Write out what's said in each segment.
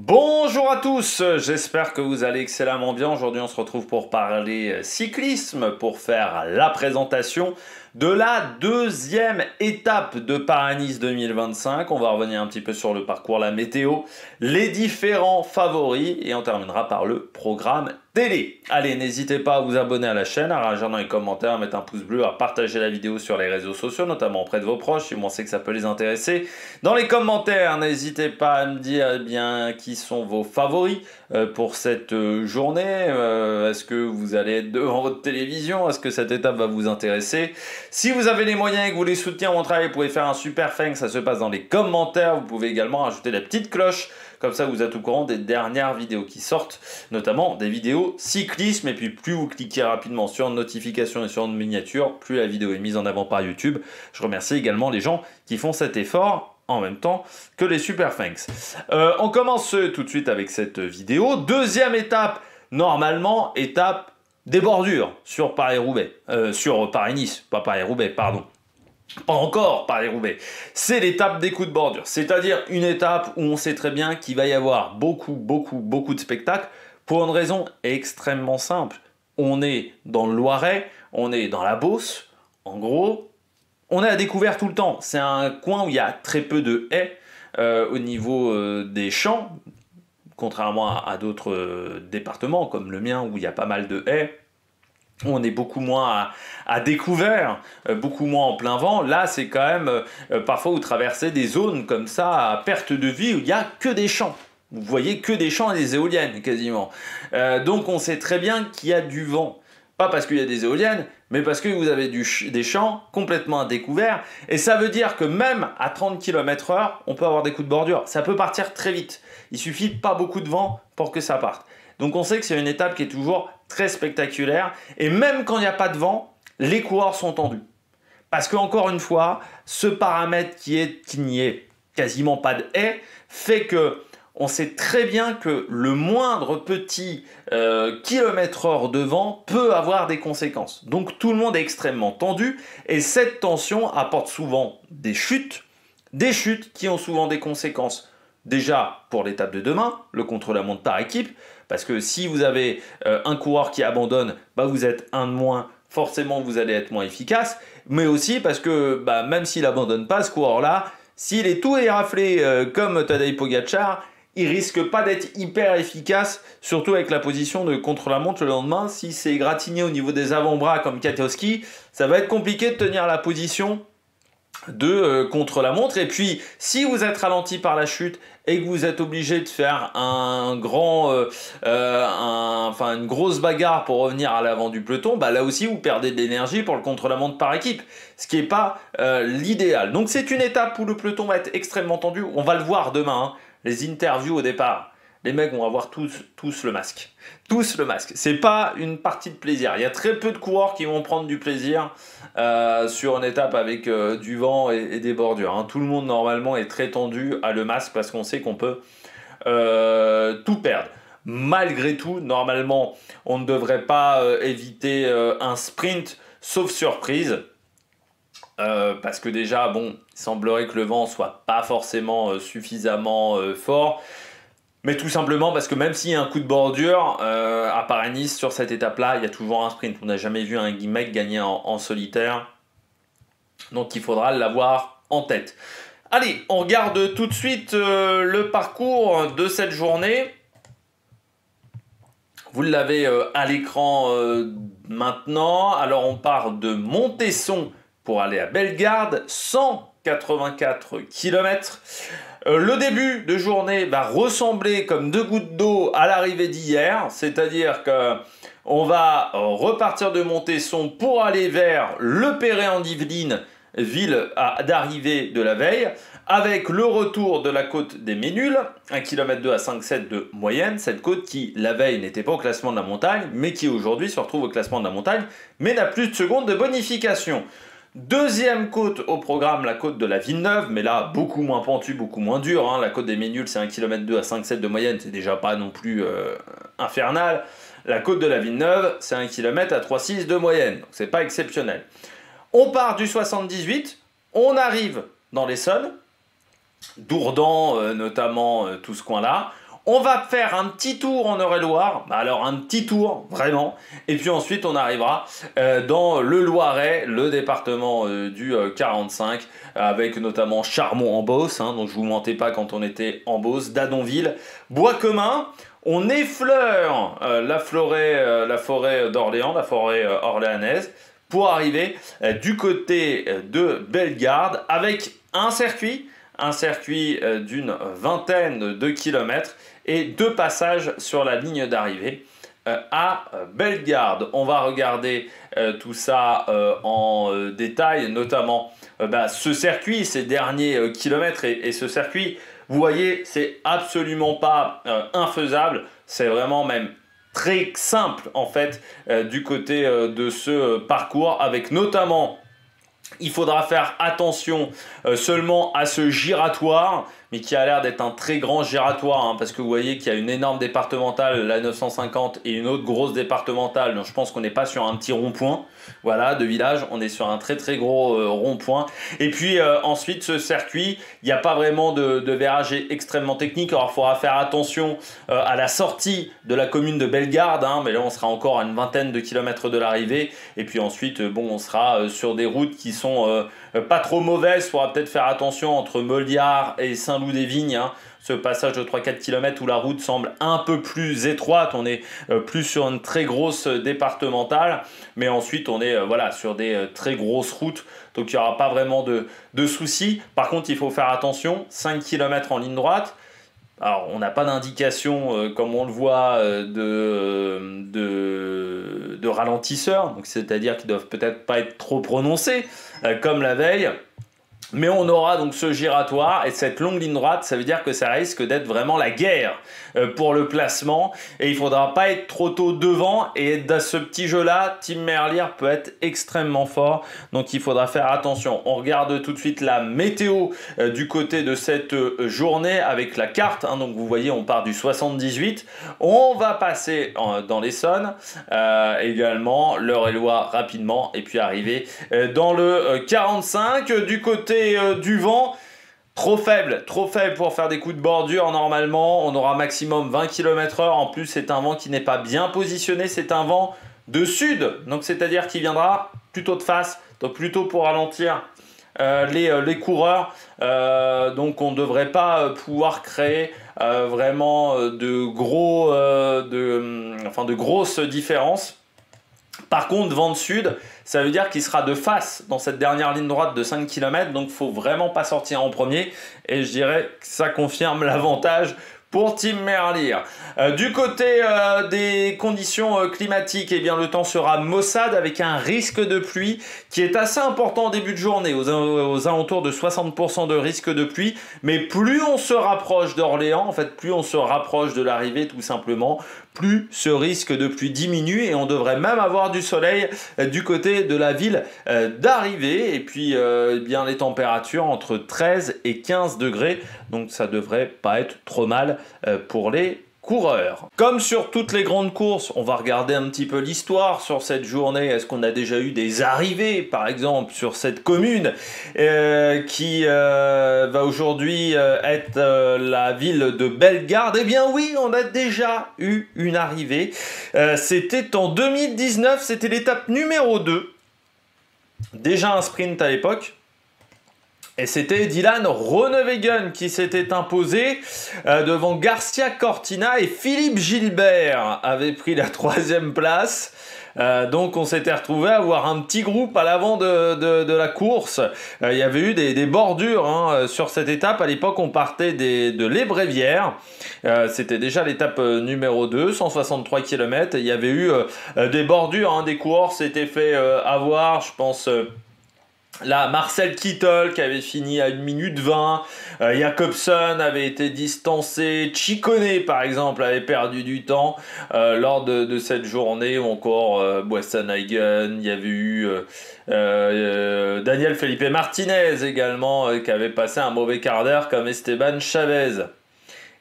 Bonjour à tous, j'espère que vous allez excellemment bien. Aujourd'hui on se retrouve pour parler cyclisme, pour faire la présentation de la deuxième étape de Paris-Nice 2025. On va revenir un petit peu sur le parcours, la météo, les différents favoris et on terminera par le programme télé. Allez, n'hésitez pas à vous abonner à la chaîne, à réagir dans les commentaires, à mettre un pouce bleu, à partager la vidéo sur les réseaux sociaux, notamment auprès de vos proches, si vous pensez que ça peut les intéresser. Dans les commentaires, n'hésitez pas à me dire bien qui sont vos favoris pour cette journée. Est-ce que vous allez être devant votre télévision? Est-ce que cette étape va vous intéresser? Si vous avez les moyens et que vous voulez soutenir mon travail, vous pouvez faire un super thanks, ça se passe dans les commentaires. Vous pouvez également rajouter la petite cloche. Comme ça, vous êtes au courant des dernières vidéos qui sortent, notamment des vidéos cyclisme. Et puis, plus vous cliquez rapidement sur une notification et sur une miniature, plus la vidéo est mise en avant par YouTube. Je remercie également les gens qui font cet effort en même temps que les super thanks. On commence tout de suite avec cette vidéo. Deuxième étape, normalement, étape des bordures sur Paris-Roubaix. Sur Paris-Nice, pas Paris-Roubaix, pardon. Pas encore Paris-Roubaix, c'est l'étape des coups de bordure, c'est-à-dire une étape où on sait très bien qu'il va y avoir beaucoup de spectacles pour une raison extrêmement simple. On est dans le Loiret, on est dans la Beauce, en gros, on est à découvert tout le temps. C'est un coin où il y a très peu de haies au niveau des champs, contrairement à d'autres départements comme le mien où il y a pas mal de haies. On est beaucoup moins à découvert, beaucoup moins en plein vent. Là, c'est quand même parfois vous traversez des zones comme ça à perte de vue où il n'y a que des champs. Vous voyez que des champs et des éoliennes quasiment. Donc on sait très bien qu'il y a du vent. Pas parce qu'il y a des éoliennes, mais parce que vous avez des champs complètement à découvert. Et ça veut dire que même à 30 km/h, on peut avoir des coups de bordure. Ça peut partir très vite. Il suffit pas beaucoup de vent pour que ça parte. Donc on sait que c'est une étape qui est toujours très spectaculaire. Et même quand il n'y a pas de vent, les coureurs sont tendus. Parce qu'encore une fois, ce paramètre qu'il n'y ait quasiment pas de haie fait que on sait très bien que le moindre petit kilomètre-heure de vent peut avoir des conséquences. Donc tout le monde est extrêmement tendu et cette tension apporte souvent des chutes qui ont souvent des conséquences. Déjà pour l'étape de demain, le contre-la-montre par équipe, parce que si vous avez un coureur qui abandonne, bah vous êtes un de moins, forcément vous allez être moins efficace, mais aussi parce que même s'il abandonne pas ce coureur-là, s'il est tout éraflé comme Tadej Pogačar, il risque pas d'être hyper efficace, surtout avec la position de contre-la-montre le lendemain. Si c'est égratigné au niveau des avant-bras comme Kwiatkowski, ça va être compliqué de tenir la position de contre-la-montre. Et puis, si vous êtes ralenti par la chute et que vous êtes obligé de faire une grosse bagarre pour revenir à l'avant du peloton, là aussi vous perdez de l'énergie pour le contre-la-montre par équipe, ce qui n'est pas l'idéal. Donc c'est une étape où le peloton va être extrêmement tendu. On va le voir demain, les interviews au départ. Les mecs vont avoir tous le masque. Tous le masque. C'est pas une partie de plaisir. Il y a très peu de coureurs qui vont prendre du plaisir sur une étape avec du vent et des bordures. Tout le monde normalement est très tendu à le masque parce qu'on sait qu'on peut tout perdre. Malgré tout, normalement, on ne devrait pas éviter un sprint, sauf surprise. Parce que déjà, il semblerait que le vent soit pas forcément suffisamment fort. Mais tout simplement parce que même s'il y a un coup de bordure, à Paris-Nice, sur cette étape-là, il y a toujours un sprint. On n'a jamais vu un mec gagner en solitaire. Donc il faudra l'avoir en tête. Allez, on regarde tout de suite le parcours de cette journée. Vous l'avez à l'écran maintenant. Alors on part de Montesson pour aller à Bellegarde, 184 km. Le début de journée va ressembler comme deux gouttes d'eau à l'arrivée d'hier, c'est-à-dire qu'on va repartir de Montesson pour aller vers Le Perret-en-Yvelines, ville d'arrivée de la veille, avec le retour de la côte des Ménules, 1,2 km à 5,7 de moyenne, cette côte qui la veille n'était pas au classement de la montagne, mais qui aujourd'hui se retrouve au classement de la montagne, mais n'a plus de seconde de bonification. Deuxième côte au programme, la côte de la Villeneuve, mais là beaucoup moins pentue, beaucoup moins dure. La côte des Ménules, c'est 1,2 km à 5,7 de moyenne, c'est déjà pas non plus infernal. La côte de la Villeneuve, c'est 1 km à 3,6 de moyenne, donc c'est pas exceptionnel. On part du 78, on arrive dans l'Essonne, Dourdan notamment, tout ce coin-là. On va faire un petit tour en Eure-et-Loire, alors un petit tour, vraiment, et puis ensuite on arrivera dans le Loiret, le département du 45, avec notamment Charmont-en-Beauce, hein, dont je vous mentais pas quand on était en Beauce, Dadonville, Bois-Commun. On effleure la forêt d'Orléans, la forêt orléanaise, pour arriver du côté de Bellegarde, avec un circuit d'une vingtaine de kilomètres et 2 passages sur la ligne d'arrivée à Bellegarde. On va regarder tout ça en détail, notamment ce circuit, ces derniers kilomètres et ce circuit. Vous voyez, c'est absolument pas infaisable, c'est vraiment même très simple en fait du côté de ce parcours, avec notamment, il faudra faire attention seulement à ce giratoire, mais qui a l'air d'être un très grand giratoire, hein, parce que vous voyez qu'il y a une énorme départementale, la 950, et une autre grosse départementale, donc je pense qu'on n'est pas sur un petit rond-point, voilà, de village, on est sur un très très gros rond-point. Et puis ensuite, ce circuit, il n'y a pas vraiment de virage extrêmement technique, alors il faudra faire attention à la sortie de la commune de Bellegarde, hein, mais là on sera encore à une vingtaine de kilomètres de l'arrivée, et puis ensuite, on sera sur des routes qui sont pas trop mauvaises. Il faudra peut-être faire attention entre Moliard et Saint-Loup-des-Vignes, hein, ce passage de 3-4 km où la route semble un peu plus étroite, on est plus sur une très grosse départementale, mais ensuite on est voilà, sur des très grosses routes, donc il n'y aura pas vraiment de soucis. Par contre, il faut faire attention, 5 km en ligne droite. Alors, on n'a pas d'indication, comme on le voit, de ralentisseurs, donc c'est-à-dire qu'ils ne doivent peut-être pas être trop prononcés, comme la veille. Mais on aura donc ce giratoire et cette longue ligne droite, ça veut dire que ça risque d'être vraiment la guerre pour le placement, et il ne faudra pas être trop tôt devant, et dans ce petit jeu-là, Tim Merlier peut être extrêmement fort, donc il faudra faire attention. On regarde tout de suite la météo du côté de cette journée avec la carte, hein, donc vous voyez on part du 78, on va passer dans l'Essonne, également l'Eure-et-Loire rapidement, et puis arriver dans le 45 du côté du vent. Trop faible pour faire des coups de bordure. Normalement, on aura maximum 20 km/h. En plus, c'est un vent qui n'est pas bien positionné. C'est un vent de sud. Donc, c'est-à-dire qu'il viendra plutôt de face. Donc, plutôt pour ralentir les coureurs. Donc, on ne devrait pas pouvoir créer vraiment de grosses différences. Par contre, vent de sud, ça veut dire qu'il sera de face dans cette dernière ligne droite de 5 km, donc il ne faut vraiment pas sortir en premier, et je dirais que ça confirme l'avantage pour Tim Merlier. Du côté des conditions climatiques, eh bien, le temps sera maussade avec un risque de pluie qui est assez important en début de journée, aux alentours de 60% de risque de pluie. Mais plus on se rapproche d'Orléans, en fait, plus on se rapproche de l'arrivée tout simplement, plus ce risque de pluie diminue, et on devrait même avoir du soleil du côté de la ville d'arrivée. Et puis eh bien, les températures entre 13 et 15 degrés, donc ça devrait pas être trop mal pour les coureurs. Comme sur toutes les grandes courses, on va regarder un petit peu l'histoire sur cette journée. Est-ce qu'on a déjà eu des arrivées, par exemple, sur cette commune qui va aujourd'hui être la ville de Bellegarde? Eh bien oui, on a déjà eu une arrivée. C'était en 2019, c'était l'étape numéro 2. Déjà un sprint à l'époque. Et c'était Dylan Groenewegen qui s'était imposé devant Garcia Cortina, et Philippe Gilbert avait pris la 3e place. Donc on s'était retrouvé à avoir un petit groupe à l'avant de la course. Il y avait eu des bordures hein, sur cette étape. À l'époque, on partait de l'Ébrévière. C'était déjà l'étape numéro 2, 163 km. Il y avait eu des bordures, hein, des coureurs s'étaient fait avoir, je pense... Là, Marcel Kittel qui avait fini à 1 minute 20, Jacobsen avait été distancé, Ciccone par exemple avait perdu du temps lors de cette journée, ou encore Boissenhagen, il y avait eu Daniel Felipe Martinez également qui avait passé un mauvais quart d'heure, comme Esteban Chavez.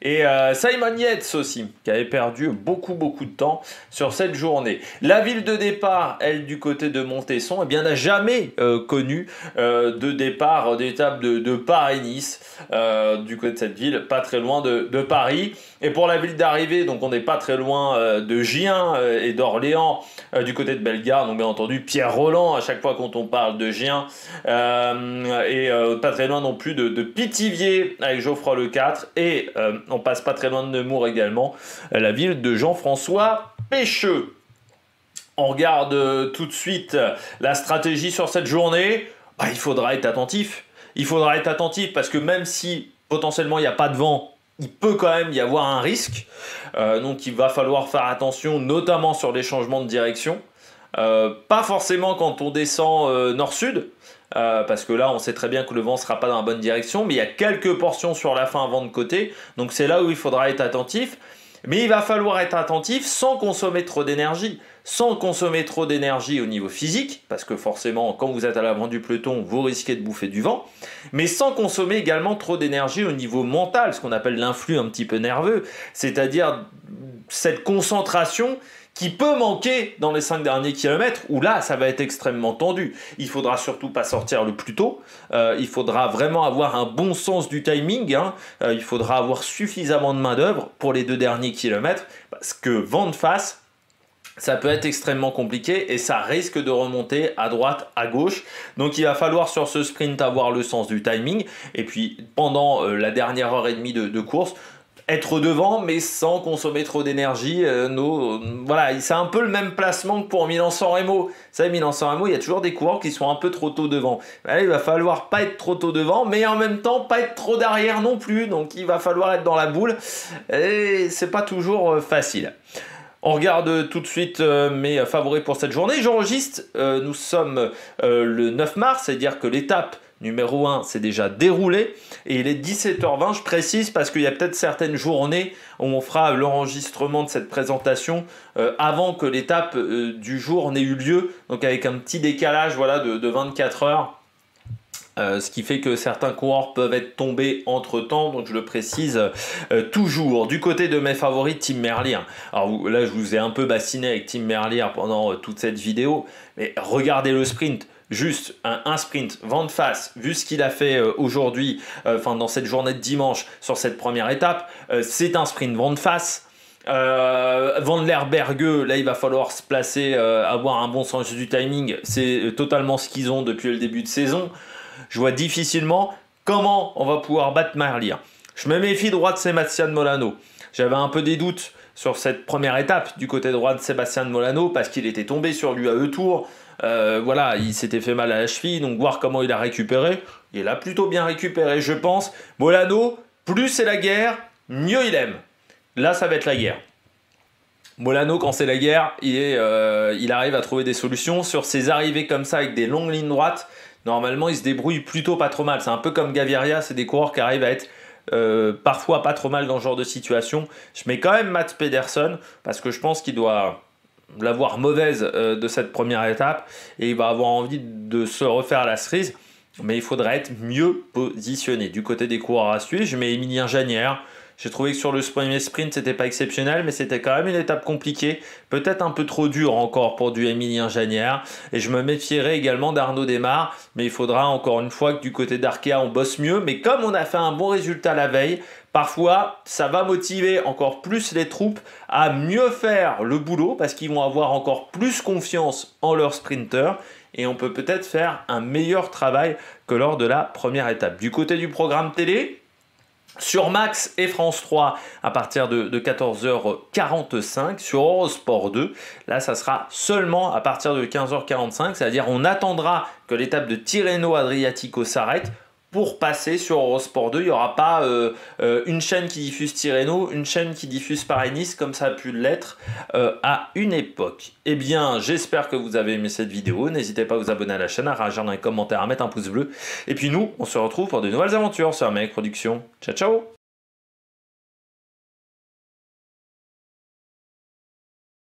Et Simon Yates aussi, qui avait perdu beaucoup de temps sur cette journée. La ville de départ, elle, du côté de Montesson, eh bien, n'a jamais connu de départ d'étape de Paris-Nice, du côté de cette ville, pas très loin de Paris. Et pour la ville d'arrivée, donc on n'est pas très loin de Gien et d'Orléans du côté de Bellegarde. Donc bien entendu Pierre Rolland à chaque fois quand on parle de Gien. Et pas très loin non plus de Pithiviers avec Geoffroy Le 4. Et on passe pas très loin de Nemours également, la ville de Jean-François Pêcheux. On regarde tout de suite la stratégie sur cette journée. Bah, il faudra être attentif. Il faudra être attentif parce que même si potentiellement il n'y a pas de vent, il peut quand même y avoir un risque. Donc il va falloir faire attention, notamment sur les changements de direction. Pas forcément quand on descend nord-sud, parce que là on sait très bien que le vent ne sera pas dans la bonne direction, mais il y a quelques portions sur la fin vent de côté, donc c'est là où il faudra être attentif. Mais il va falloir être attentif sans consommer trop d'énergie. Sans consommer trop d'énergie au niveau physique, parce que forcément, quand vous êtes à l'avant du peloton, vous risquez de bouffer du vent, mais sans consommer également trop d'énergie au niveau mental, ce qu'on appelle l'influx un petit peu nerveux, c'est-à-dire cette concentration qui peut manquer dans les 5 derniers kilomètres, où là, ça va être extrêmement tendu. Il faudra surtout pas sortir le plus tôt, il faudra vraiment avoir un bon sens du timing, il faudra avoir suffisamment de main d'œuvre pour les 2 derniers kilomètres, parce que vent de face, ça peut être extrêmement compliqué et ça risque de remonter à droite, à gauche. Donc il va falloir sur ce sprint avoir le sens du timing. Et puis pendant la dernière heure et demie de course, être devant mais sans consommer trop d'énergie. Voilà, c'est un peu le même placement que pour Milan-San Remo. Vous savez, Milan-San Remo, il y a toujours des coureurs qui sont un peu trop tôt devant. Là, il va falloir pas être trop tôt devant, mais en même temps pas être trop derrière non plus. Donc il va falloir être dans la boule et c'est pas toujours facile. On regarde tout de suite mes favoris pour cette journée. J'enregistre, nous sommes le 9 mars, c'est-à-dire que l'étape numéro 1 s'est déjà déroulée et il est 17h20, je précise parce qu'il y a peut-être certaines journées où on fera l'enregistrement de cette présentation avant que l'étape du jour n'ait eu lieu, donc avec un petit décalage voilà, de 24 heures. Ce qui fait que certains coureurs peuvent être tombés entre temps, donc je le précise toujours. Du côté de mes favoris, Tim Merlier. Alors là, je vous ai un peu bassiné avec Tim Merlier pendant toute cette vidéo, mais regardez le sprint. Juste un sprint, vent de face, vu ce qu'il a fait aujourd'hui, dans cette journée de dimanche sur cette première étape, c'est un sprint vent de face. Van der Berge, là il va falloir se placer, avoir un bon sens du timing, c'est totalement ce qu'ils ont depuis le début de saison. Je vois difficilement comment on va pouvoir battre Merlier. Je me méfie droit de Sébastien Molano. J'avais un peu des doutes sur cette première étape du côté droit de Sébastien Molano parce qu'il était tombé sur l'UAE Tour. Voilà, il s'était fait mal à la cheville, donc voir comment il a récupéré. Il a plutôt bien récupéré, je pense. Molano, plus c'est la guerre, mieux il aime. Là, ça va être la guerre. Molano, quand c'est la guerre, il arrive à trouver des solutions. Sur ses arrivées comme ça, avec des longues lignes droites, normalement, il se débrouille plutôt pas trop mal. C'est un peu comme Gaviria, c'est des coureurs qui arrivent à être parfois pas trop mal dans ce genre de situation. Je mets quand même Mats Pedersen, parce que je pense qu'il doit l'avoir mauvaise de cette première étape, et il va avoir envie de se refaire la cerise. Mais il faudrait être mieux positionné. Du côté des coureurs à suivre, je mets Emilien Janière. J'ai trouvé que sur le premier sprint, c'était pas exceptionnel, mais c'était quand même une étape compliquée. Peut-être un peu trop dur encore pour du Emilien Janière. Et je me méfierai également d'Arnaud Démare. Mais il faudra encore une fois que du côté d'Arkea, on bosse mieux. Mais comme on a fait un bon résultat la veille, parfois, ça va motiver encore plus les troupes à mieux faire le boulot parce qu'ils vont avoir encore plus confiance en leurs sprinteurs. Et on peut peut-être faire un meilleur travail que lors de la première étape. Du côté du programme télé, sur Max et France 3 à partir de 14h45, sur Eurosport 2, là ça sera seulement à partir de 15h45, c'est-à-dire on attendra que l'étape de Tirreno-Adriatico s'arrête pour passer sur Eurosport 2. Il n'y aura pas une chaîne qui diffuse Tirreno, une chaîne qui diffuse Paris-Nice comme ça a pu l'être à une époque. Eh bien, j'espère que vous avez aimé cette vidéo. N'hésitez pas à vous abonner à la chaîne, à réagir dans les commentaires, à mettre un pouce bleu. Et puis nous, on se retrouve pour de nouvelles aventures sur Amérique Production. Ciao, ciao!